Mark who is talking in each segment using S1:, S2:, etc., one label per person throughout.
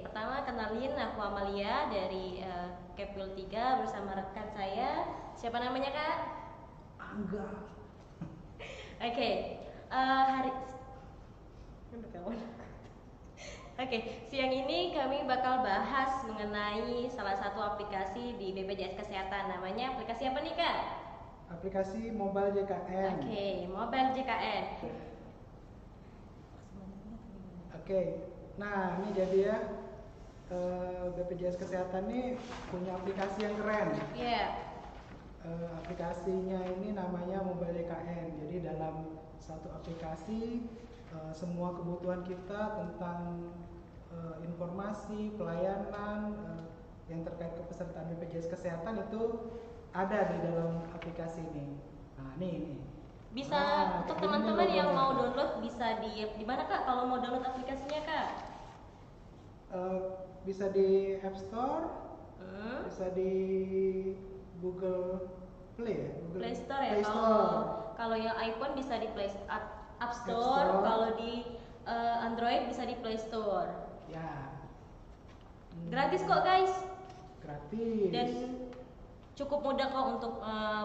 S1: pertama kenalin aku Amalia dari Kepil 3 bersama rekan saya. Siapa namanya, Kak?
S2: Angga.
S1: Oke, hari Oke, siang ini kami bakal bahas mengenai salah satu aplikasi di BPJS Kesehatan. Namanya aplikasi apa nih, Kak?
S2: Aplikasi Mobile JKN.
S1: Oke, Mobile JKN.
S2: Oke, nah ini jadi ya BPJS Kesehatan ini punya aplikasi yang keren.
S1: Iya.
S2: Aplikasinya ini namanya Mobile JKN. Jadi dalam satu aplikasi semua kebutuhan kita tentang informasi, pelayanan yang terkait kepesertaan BPJS Kesehatan itu ada di dalam aplikasi ini. Nah, ini.
S1: Bisa untuk
S2: ini
S1: teman-teman yang
S2: logonya.
S1: mau download bisa di mana, Kak? Kalau mau download aplikasinya, Kak?
S2: Bisa di App Store, bisa di Google Play ya,
S1: Play Store ya.
S2: Play Store.
S1: Kalau yang iPhone bisa di App Store,
S2: Store.
S1: kalau di Android bisa di Play Store.
S2: Ya.
S1: Gratis kok, guys.
S2: Gratis.
S1: Dan cukup mudah kok untuk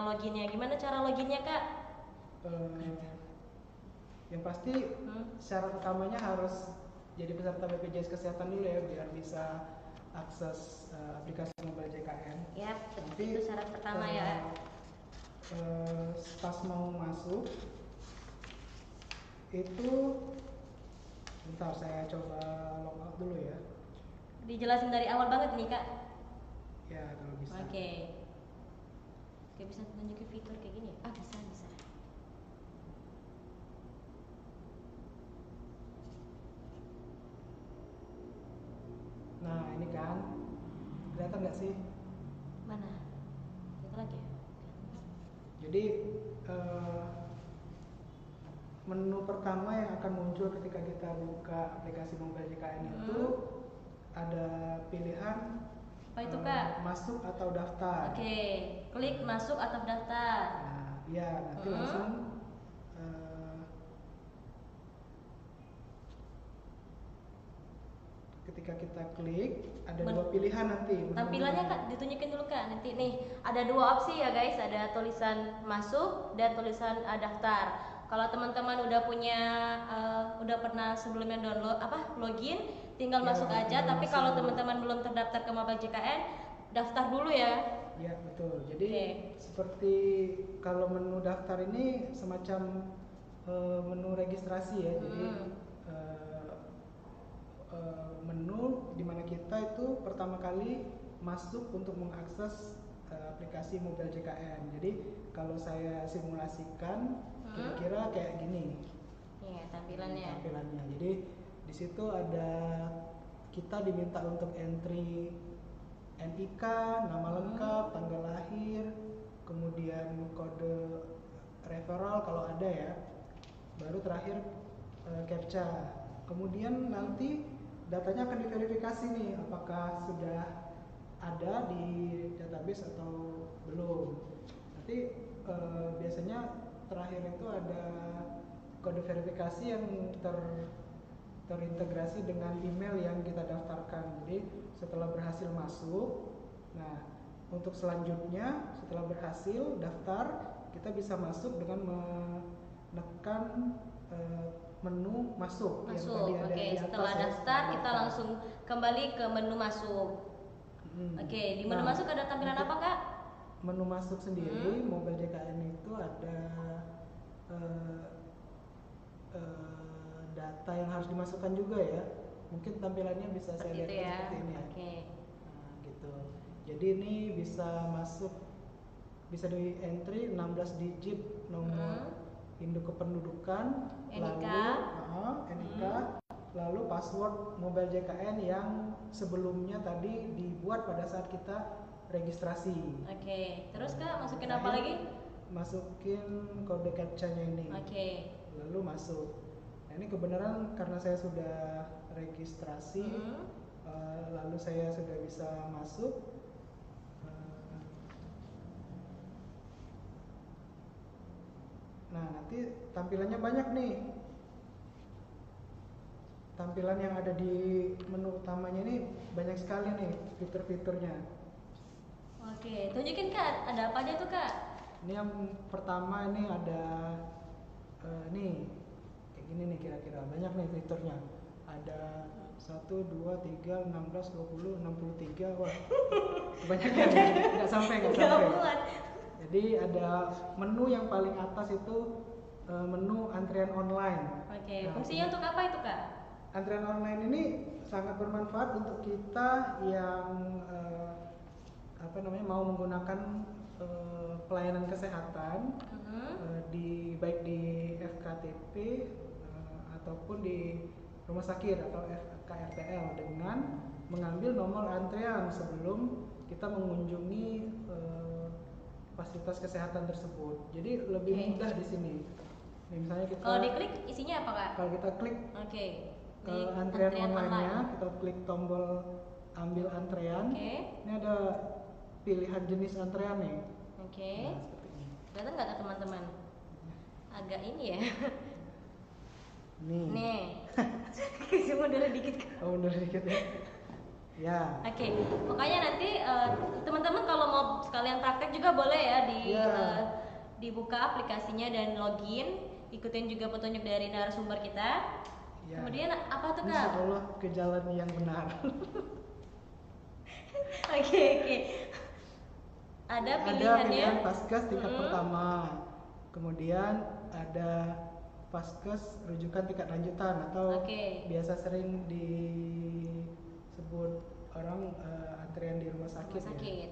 S1: loginnya. Gimana cara loginnya, Kak?
S2: Yang pasti syarat utamanya harus jadi peserta BPJS Kesehatan dulu ya, biar bisa akses aplikasi Mobile JKN.
S1: Ya,
S2: Nanti
S1: itu syarat pertama ya.
S2: Pas mau masuk itu, bentar saya coba logout dulu ya.
S1: Dijelasin dari awal banget nih, Kak.
S2: Ya, kalau bisa.
S1: Oke, bisa tunjukin fitur kayak gini ya? Bisa.
S2: Nah, ini kan kelihatan nggak sih?
S1: Mana? Itu lagi ya?
S2: Jadi menu pertama yang akan muncul ketika kita buka aplikasi Mobile JKN itu ada pilihan
S1: apa itu, Kak?
S2: masuk atau daftar.
S1: Oke, klik masuk atau daftar.
S2: Nah, ya nanti langsung ketika kita klik ada dua pilihan nanti.
S1: Tampilannya, Kak, ditunjukin dulu, Kak. Nanti nih ada dua opsi ya, guys. Ada tulisan masuk dan tulisan daftar. Kalau teman-teman udah punya udah pernah sebelumnya download login, tinggal masuk aja. Tapi kalau teman-teman belum terdaftar ke Mobile JKN, daftar dulu ya.
S2: Ya, betul. Jadi seperti kalau menu daftar ini semacam menu registrasi ya. Jadi menu di mana kita itu pertama kali masuk untuk mengakses aplikasi Mobile JKN. Jadi kalau saya simulasikan kira-kira kayak gini.
S1: Iya, tampilannya.
S2: Jadi di situ ada kita diminta untuk entry NIK, nama lengkap, tanggal lahir, kemudian kode referral kalau ada ya. Baru terakhir CAPTCHA. Kemudian nanti datanya akan diverifikasi nih, apakah sudah ada di database atau belum. Nanti biasanya terakhir itu ada kode verifikasi yang terintegrasi dengan email yang kita daftarkan. Jadi setelah berhasil masuk, nah untuk selanjutnya setelah berhasil daftar, kita bisa masuk dengan menekan menu masuk yang tadi ada di atas.
S1: Setelah daftar kita langsung kembali ke menu masuk. Oke, di menu masuk ada tampilan apa, Kak?
S2: Menu masuk sendiri Mobile JKN itu ada data yang harus dimasukkan juga ya. Mungkin tampilannya bisa saya lihat
S1: ya.
S2: seperti ini ya. Nah, gitu. Jadi ini bisa masuk, bisa di entry 16 digit nomor induk kependudukan,
S1: NIK,
S2: NIK, lalu password Mobile JKN yang sebelumnya tadi dibuat pada saat kita registrasi.
S1: Oke, terus Kak masukin apa lagi?
S2: Masukin kode captcha-nya ini. Lalu masuk. Nah, ini kebenaran karena saya sudah registrasi, lalu saya sudah bisa masuk. Nah, nanti tampilannya banyak nih. Tampilan yang ada di menu utamanya ini banyak sekali nih fitur-fiturnya.
S1: Oke, tunjukin Kak, ada apa aja tuh Kak?
S2: Ini yang pertama ini ada nih kayak gini nih kira-kira, banyak nih fiturnya. Ada 1, 2, 3, 16, 20, 63. Wah, kebanyakan ya. Nggak sampai.
S1: Gabungan.
S2: Jadi ada menu yang paling atas itu menu antrian online.
S1: Oke,
S2: Nah,
S1: fungsinya untuk apa itu Kak?
S2: antrian online ini sangat bermanfaat untuk kita yang mau menggunakan pelayanan kesehatan baik di FKTP ataupun di rumah sakit atau FKRTL dengan mengambil nomor antrian sebelum kita mengunjungi fasilitas kesehatan tersebut. Jadi lebih mudah di sini. Nih, misalnya kita
S1: kalau diklik isinya apa Kak?
S2: Kalau kita klik
S1: Di
S2: antrian online-nya, kita klik tombol ambil antrean. Ini ada pilihan jenis antrean nih. Nah, seperti ini.
S1: Kelihatan nggak teman-teman? Agak ini ya.
S2: Nih.
S1: Kasih mundur dikit Kak.
S2: Oh, mundur dikit ya. Ya.
S1: Oke, pokoknya nanti teman-teman kalau mau sekalian praktek juga boleh ya dibuka aplikasinya dan login, ikutin juga petunjuk dari narasumber kita. Ya. Kemudian apa tuh Kak?
S2: Insya Allah ke jalan yang benar.
S1: Oke. Ada pilihan
S2: Paskes tingkat pertama. Kemudian ada Paskes rujukan tingkat lanjutan atau biasa sering disebut orang antrian di rumah sakit.
S1: Ya?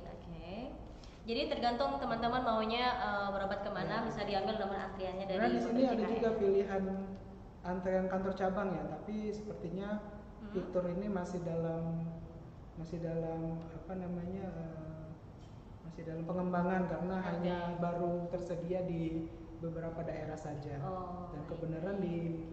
S1: Jadi tergantung teman-teman maunya berobat kemana, bisa diambil nomor antriannya dari.
S2: Nah, di sini ada juga pilihan antrian kantor cabang ya, tapi sepertinya fitur ini masih dalam masih dalam pengembangan karena hanya baru tersedia di beberapa daerah saja. Dan kebenaran di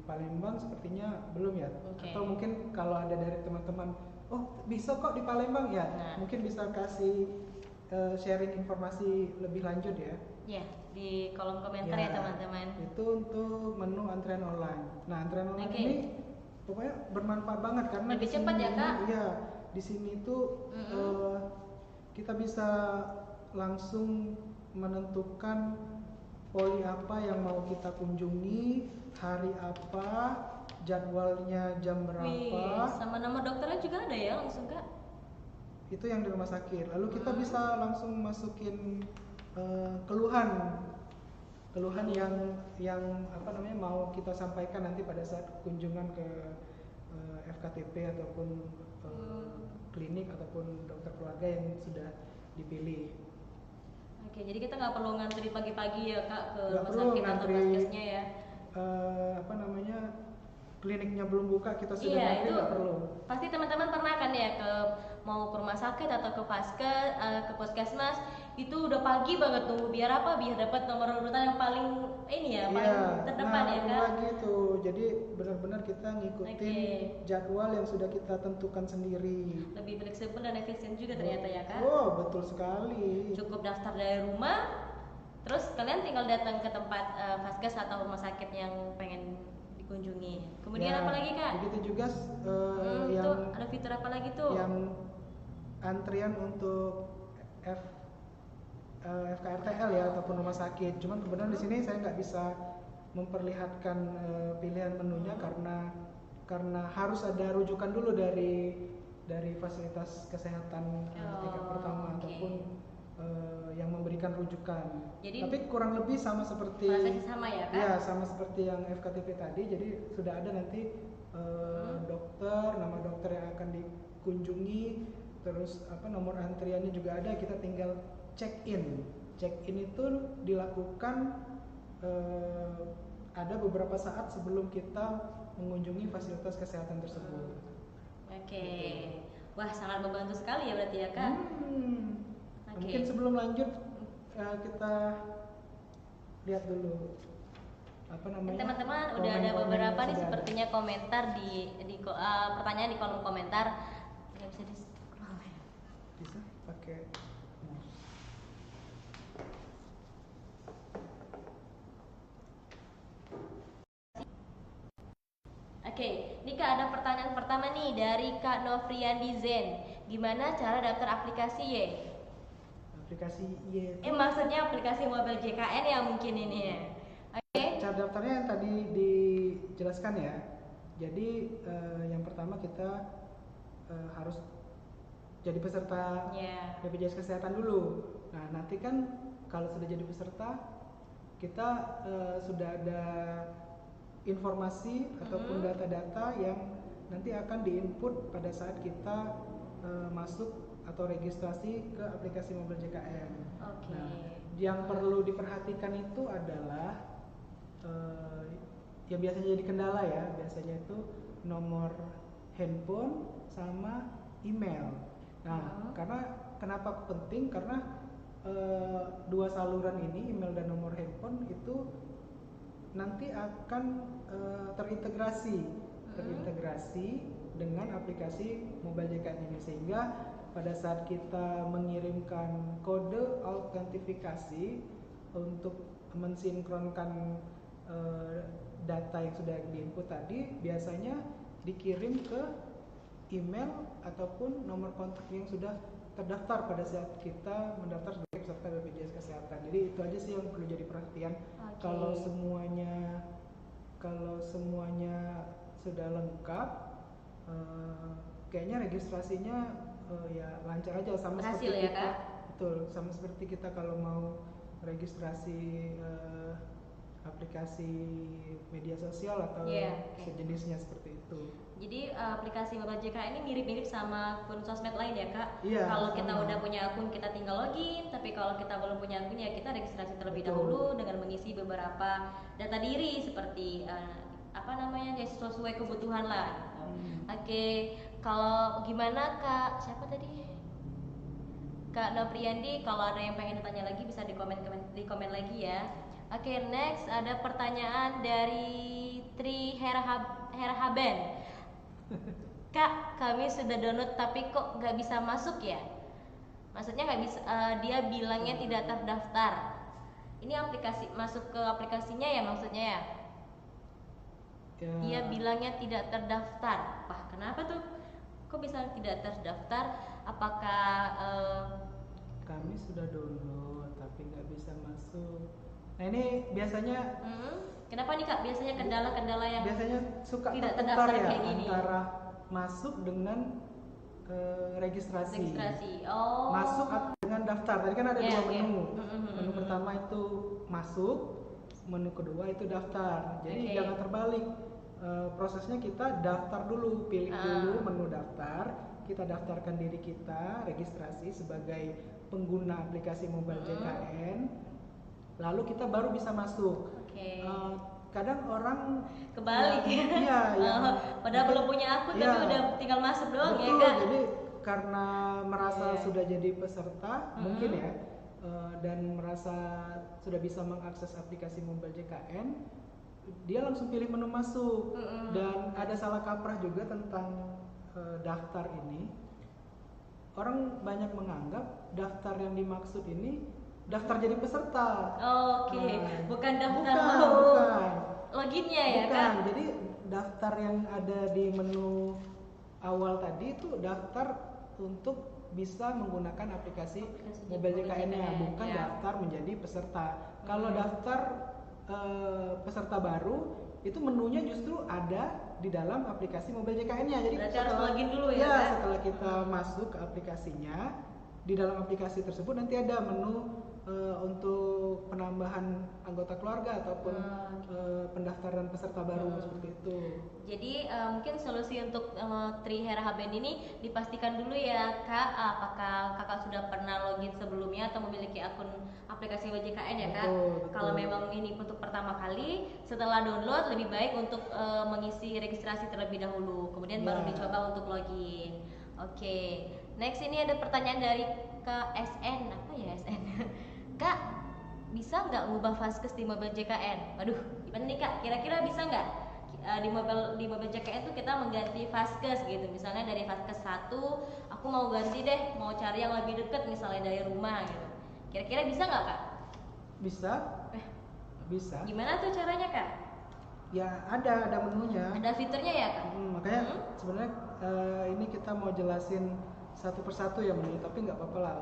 S2: Palembang sepertinya belum ya. Atau mungkin kalau ada dari teman-teman, oh bisa kok di Palembang ya, mungkin bisa kasih sharing informasi lebih lanjut ya.
S1: Ya, di kolom komentar ya teman-teman.
S2: Itu untuk menu antrian online. Nah, antrian online ini pokoknya bermanfaat banget karena
S1: lebih cepat ya Kak.
S2: Iya, di sini itu kita bisa langsung menentukan poli apa yang mau kita kunjungi, hari apa, jadwalnya jam berapa.
S1: Sama nama dokternya juga ada ya langsung Kak?
S2: Itu yang di rumah sakit. Lalu kita bisa langsung masukin keluhan yang mau kita sampaikan nanti pada saat kunjungan ke FKTP ataupun klinik ataupun dokter keluarga yang sudah dipilih.
S1: Oke, jadi kita nggak perlu ngantri pagi-pagi ya Kak ke rumah sakit atau paskesnya ya?
S2: Kliniknya belum buka kita sudah ngantri, nggak perlu.
S1: Pasti teman-teman pernah kan ya mau ke rumah sakit atau ke paskes, ke puskesmas itu udah pagi banget tunggu biar apa? Biar dapat nomor urutan yang paling paling terdepan ya Kak?
S2: Lagi itu, jadi benar-benar kita ngikutin jadwal yang sudah kita tentukan sendiri.
S1: Lebih fleksibel dan efisien juga ternyata ya Kak?
S2: Oh betul sekali.
S1: Cukup daftar dari rumah, terus kalian tinggal datang ke tempat paskes atau rumah sakit yang pengen dikunjungi. Kemudian apa lagi Kak?
S2: Begitu juga
S1: tuh ada fitur apa lagi tuh?
S2: Yang antrian untuk FKRTL ya ataupun rumah sakit. Cuman kebetulan di sini saya nggak bisa memperlihatkan pilihan menunya karena harus ada rujukan dulu dari fasilitas kesehatan tingkat pertama ataupun yang memberikan rujukan. Jadi, tapi kurang lebih sama seperti
S1: sama ya Kak?
S2: Ya, sama seperti yang FKTP tadi. Jadi sudah ada nanti dokter, nama dokter yang akan dikunjungi, terus nomor antriannya juga ada. Kita tinggal check in itu dilakukan ada beberapa saat sebelum kita mengunjungi fasilitas kesehatan tersebut.
S1: Oke. Wah, sangat membantu sekali ya berarti ya Kak.
S2: Mungkin sebelum lanjut kita lihat dulu
S1: teman-teman udah ada beberapa nih sepertinya komentar di pertanyaan di kolom komentar. Nggak bisa di scroll ya?
S2: Bisa pakai mouse.
S1: Oke, Ini Kak ada pertanyaan pertama nih dari Kak Novriandi Zen. Gimana cara daftar aplikasi Ye?
S2: Aplikasi Y itu
S1: Maksudnya aplikasi mobile JKN ya mungkin ini ya. Oke.
S2: cara daftarnya yang tadi dijelaskan ya. Jadi yang pertama kita harus jadi peserta
S1: Ya.
S2: BPJS Kesehatan dulu. Nah, nanti kan kalau sudah jadi peserta, kita sudah ada informasi ataupun data-data yang nanti akan diinput pada saat kita masuk atau registrasi ke aplikasi mobile JKN.
S1: Oke.
S2: Nah, yang perlu diperhatikan itu adalah yang biasanya jadi kendala ya, biasanya itu nomor handphone sama email. Nah, karena kenapa penting? Karena dua saluran ini, email dan nomor handphone itu nanti akan terintegrasi dengan aplikasi mobile JKN ini, sehingga pada saat kita mengirimkan kode autentifikasi untuk mensinkronkan data yang sudah diinput tadi, biasanya dikirim ke email ataupun nomor kontak yang sudah terdaftar pada saat kita mendaftar sebagai peserta BPJS Kesehatan. Jadi itu aja sih yang perlu jadi perhatian. Kalau semuanya sudah lengkap, kayaknya registrasinya ya lancar aja, sama
S1: Berhasil
S2: seperti
S1: ya,
S2: kita.
S1: Kak?
S2: Betul, sama seperti kita kalau mau registrasi aplikasi media sosial atau sejenisnya seperti itu.
S1: Jadi aplikasi mobile JKN ini mirip-mirip sama akun sosmed lain ya Kak?
S2: Iya,
S1: kalau kita
S2: sama.
S1: udah punya akun kita tinggal login, tapi kalau kita belum punya akun ya kita registrasi terlebih
S2: Betul.
S1: dahulu dengan mengisi beberapa data diri seperti ya sesuai kebutuhan lah. Oke, kalau gimana Kak? Siapa tadi? Kak Nopriandi, kalau ada yang pengen tanya lagi bisa di komen lagi ya. Oke, next ada pertanyaan dari Tri Herhaben. Kak, kami sudah download tapi kok nggak bisa masuk ya? Maksudnya nggak bisa, dia bilangnya tidak terdaftar. Ini aplikasi masuk ke aplikasinya ya maksudnya ya? Dia bilangnya tidak terdaftar. Wah, kenapa tuh? Kok bisa tidak terdaftar? Apakah
S2: kami sudah download tapi nggak bisa masuk? Nah ini biasanya
S1: kenapa nih Kak? Biasanya kendala-kendala yang
S2: biasanya suka
S1: tidak
S2: terputar
S1: terdaftar
S2: ya
S1: kayak gini.
S2: antara masuk dengan registrasi.
S1: Oh.
S2: Masuk dengan daftar. Tadi kan ada dua menu. Menu pertama itu masuk, menu kedua itu daftar. Jadi jangan terbalik. Prosesnya kita daftar dulu, pilih dulu menu daftar, kita daftarkan diri kita, registrasi sebagai pengguna aplikasi mobile JKN, lalu kita baru bisa masuk. Kadang orang
S1: kebalik padahal belum punya akun tapi udah tinggal masuk doang.
S2: Betul,
S1: ya Kak?
S2: Jadi karena merasa sudah jadi peserta mungkin ya, dan merasa sudah bisa mengakses aplikasi mobile JKN, dia langsung pilih menu masuk. Dan ada salah kaprah juga tentang daftar ini. Orang banyak menganggap daftar yang dimaksud ini daftar jadi peserta.
S1: Bukan daftar
S2: bukan.
S1: Loginnya ya
S2: bukan.
S1: Kak?
S2: Jadi daftar yang ada di menu awal tadi itu daftar untuk bisa menggunakan aplikasi mobile JKN-nya, bukan daftar menjadi peserta. Kalau daftar peserta baru itu menunya justru ada di dalam aplikasi mobile JKN-nya. Jadi
S1: berarti harus login dulu ya Kak?
S2: Setelah kita masuk ke aplikasinya, di dalam aplikasi tersebut nanti ada menu untuk penambahan anggota keluarga ataupun pendaftaran peserta baru seperti itu.
S1: Jadi mungkin solusi untuk Tri Herhaben ini dipastikan dulu ya Kak, apakah Kakak sudah pernah login sebelumnya atau memiliki akun aplikasi WJKN ya Kak?
S2: Betul.
S1: Kalau memang ini untuk pertama kali, setelah download lebih baik untuk mengisi registrasi terlebih dahulu, kemudian baru dicoba untuk login. Oke. Next ini ada pertanyaan dari Kak SN, apa ya SN? Kak, bisa nggak ngubah vaskes di mobile JKN? Waduh, gimana nih Kak? Kira-kira bisa nggak di mobile JKN tuh kita mengganti vaskes gitu? Misalnya dari vaskes 1, aku mau ganti deh, mau cari yang lebih deket misalnya dari rumah gitu. Kira-kira bisa nggak Kak?
S2: Bisa. Bisa.
S1: Gimana tuh caranya Kak?
S2: Ya ada menunya.
S1: Ada fiturnya ya Kak?
S2: Makanya sebenarnya ini kita mau jelasin satu persatu ya menu, tapi nggak apa-apa lah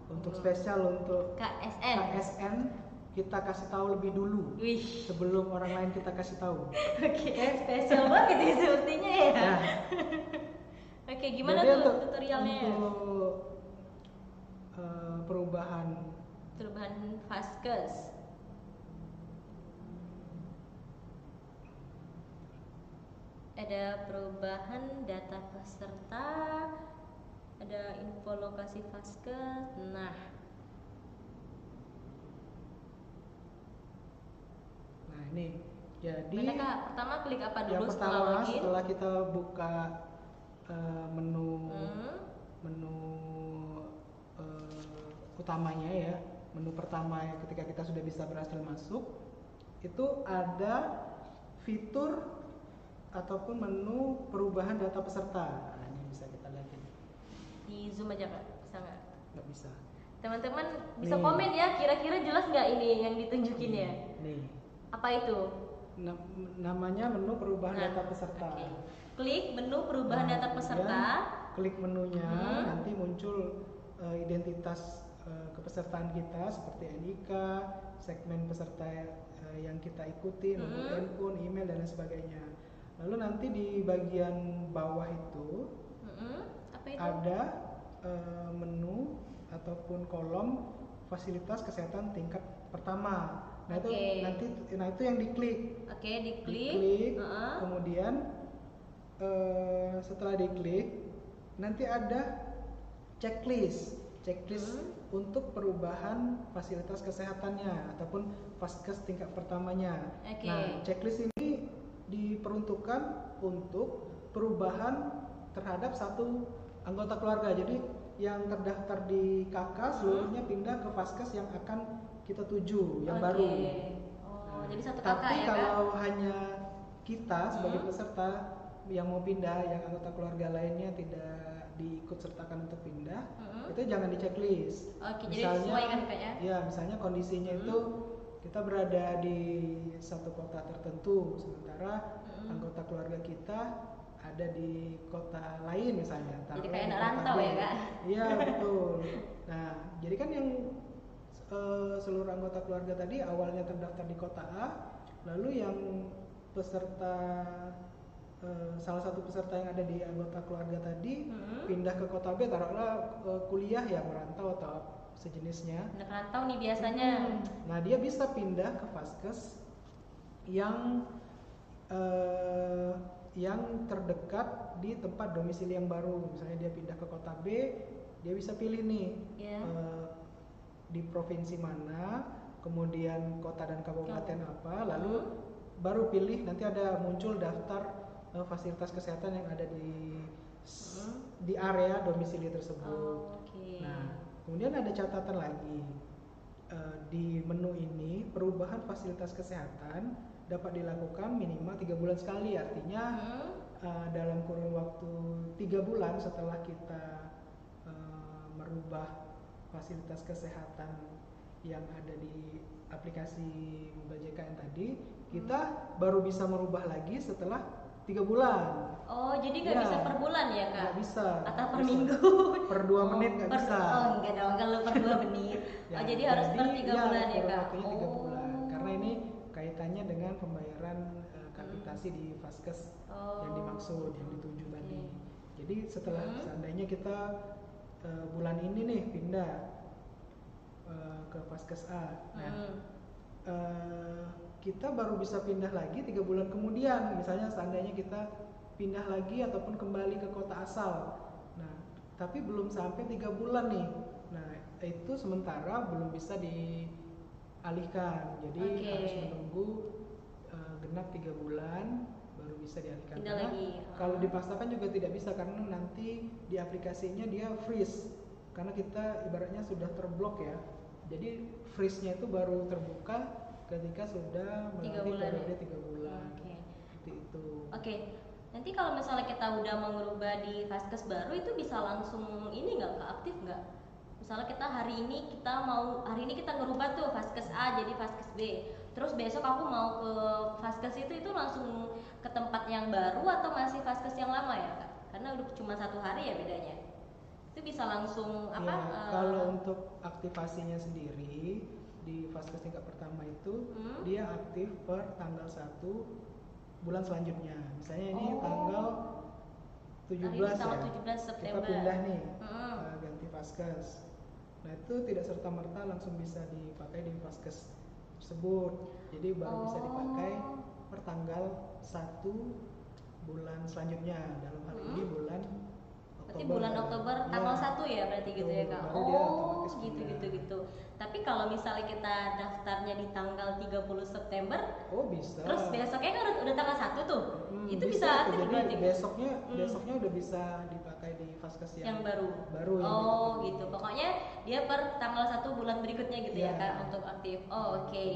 S2: untuk spesial untuk KSN kita kasih tahu lebih dulu.
S1: Wih.
S2: Sebelum orang lain kita kasih tahu.
S1: Oke, spesial banget ya sepertinya ya.
S2: Nah,
S1: Oke, gimana
S2: jadi
S1: tuh tutorialnya?
S2: Untuk perubahan
S1: Vaskes. Ada perubahan data peserta, ada info lokasi Vaskes. Nah,
S2: ini jadi
S1: mana Kak? Pertama klik apa dulu
S2: yang
S1: setelah
S2: pertama
S1: login?
S2: setelah kita buka menu utamanya ya, menu pertama ya, ketika kita sudah bisa berhasil masuk, itu ada fitur ataupun menu perubahan data peserta. Nah, ini bisa kita lihat ini.
S1: Di zoom aja Kak, bisa nggak?
S2: Nggak bisa.
S1: Teman-teman bisa
S2: Nih.
S1: komen ya, kira-kira jelas nggak ini yang ditunjukin ya?
S2: Nih.
S1: Apa itu?
S2: Namanya menu perubahan data peserta.
S1: Okay. Klik menu perubahan data peserta.
S2: Klik menunya, nanti muncul identitas kepesertaan kita seperti NIK, segmen peserta yang kita ikuti, nomor handphone, email dan lain sebagainya. Lalu nanti di bagian bawah itu,
S1: apa itu?
S2: ada menu ataupun kolom fasilitas kesehatan tingkat pertama. Nah itu itu yang diklik.
S1: Oke, diklik.
S2: Diklik, kemudian setelah diklik nanti ada checklist untuk perubahan fasilitas kesehatannya ataupun Vaskes tingkat pertamanya. Nah, checklist ini diperuntukkan untuk perubahan terhadap satu anggota keluarga. Jadi yang terdaftar di KK seluruhnya pindah ke Vaskes yang akan kita tuju, yang baru.
S1: Jadi satu KK
S2: tapi
S1: ya,
S2: kalau hanya kita sebagai peserta yang mau pindah, yang anggota keluarga lainnya tidak diikut sertakan untuk pindah, itu jangan di checklist.
S1: Misalnya,
S2: misalnya kondisinya itu kita berada di satu kota tertentu, sementara anggota keluarga kita ada di kota lain misalnya.
S1: Jadi kayak anak rantau ya Kak?
S2: Iya betul. Nah, jadi kan yang seluruh anggota keluarga tadi awalnya terdaftar di kota A, lalu yang peserta salah satu peserta yang ada di anggota keluarga tadi pindah ke kota B, taruhlah kuliah ya, merantau atau sejenisnya.
S1: Anak rantau nih biasanya.
S2: Nah, dia bisa pindah ke Vaskes yang terdekat di tempat domisili yang baru. Misalnya dia pindah ke kota B, dia bisa pilih nih di provinsi mana, kemudian kota dan kabupaten apa, lalu baru pilih, nanti ada muncul daftar fasilitas kesehatan yang ada di area domisili tersebut. Nah, kemudian ada catatan lagi di menu ini, perubahan fasilitas kesehatan dapat dilakukan minimal 3 bulan sekali. Artinya dalam kurun waktu 3 bulan setelah kita merubah fasilitas kesehatan yang ada di aplikasi Mobile JKN tadi, kita baru bisa merubah lagi setelah 3 bulan.
S1: Oh, jadi nggak bisa per bulan ya Kak?
S2: Nggak bisa.
S1: Atau per minggu?
S2: Per 2 menit nggak bisa.
S1: Oh enggak dong, kalau per 2 menit. Jadi harus per 3 bulan ya Kak?
S2: Waktunya 3 bulan. Karena ini kaitannya dengan pembayaran kapitasi di Vaskes yang dimaksud, yang dituju tadi. Jadi setelah seandainya kita bulan ini nih pindah ke Vaskes A, kita baru bisa pindah lagi 3 bulan kemudian. Misalnya seandainya kita pindah lagi ataupun kembali ke kota asal, nah tapi belum sampai 3 bulan nih, nah itu sementara belum bisa dialihkan. Jadi harus menunggu genap 3 bulan baru bisa dialihkan. Karena kalau dipaksakan juga tidak bisa, karena nanti di aplikasinya dia freeze, karena kita ibaratnya sudah terblok ya. Jadi freeze-nya itu baru terbuka ketika sudah melalui periode 3 bulan. Seperti itu.
S1: Nanti kalau misalnya kita udah mau ngerubah di Vaskes baru, itu bisa langsung ini nggak Kak, aktif nggak? Misalnya kita hari ini kita ngerubah tuh Vaskes A jadi Vaskes B, Terus besok aku mau ke Vaskes itu langsung ke tempat yang baru atau masih Vaskes yang lama ya Kak? Karena udah cuma 1 hari ya bedanya. Itu bisa langsung apa?
S2: Ya, kalau untuk aktivasinya sendiri di Vaskes tingkat pertama itu dia aktif per tanggal 1 bulan selanjutnya. Misalnya ini tanggal 17
S1: tanggal
S2: ya.
S1: 17 September.
S2: Kita pindah nih ganti Vaskes. Nah, itu tidak serta-merta langsung bisa dipakai di Vaskes tersebut. Jadi baru bisa dipakai per tanggal 1 bulan selanjutnya. Dalam hal ini bulan
S1: Berarti
S2: Oktober.
S1: bulan Oktober tanggal 1 ya berarti gitu ya Kak.
S2: Baru dia otomatis
S1: Gitu
S2: pindah.
S1: gitu. Tapi kalau misalnya kita daftarnya di tanggal 30 September,
S2: Oh, bisa.
S1: terus besoknya kan udah tanggal 1 tuh. Itu bisa
S2: tuh.
S1: aktif
S2: Jadi
S1: berarti.
S2: besoknya udah bisa dipakai di Vaskes
S1: yang baru.
S2: yang
S1: Oh,
S2: kita
S1: gitu. Pokoknya dia per tanggal 1 bulan berikutnya gitu ya
S2: Iya.
S1: Kak untuk aktif. Oh, oke.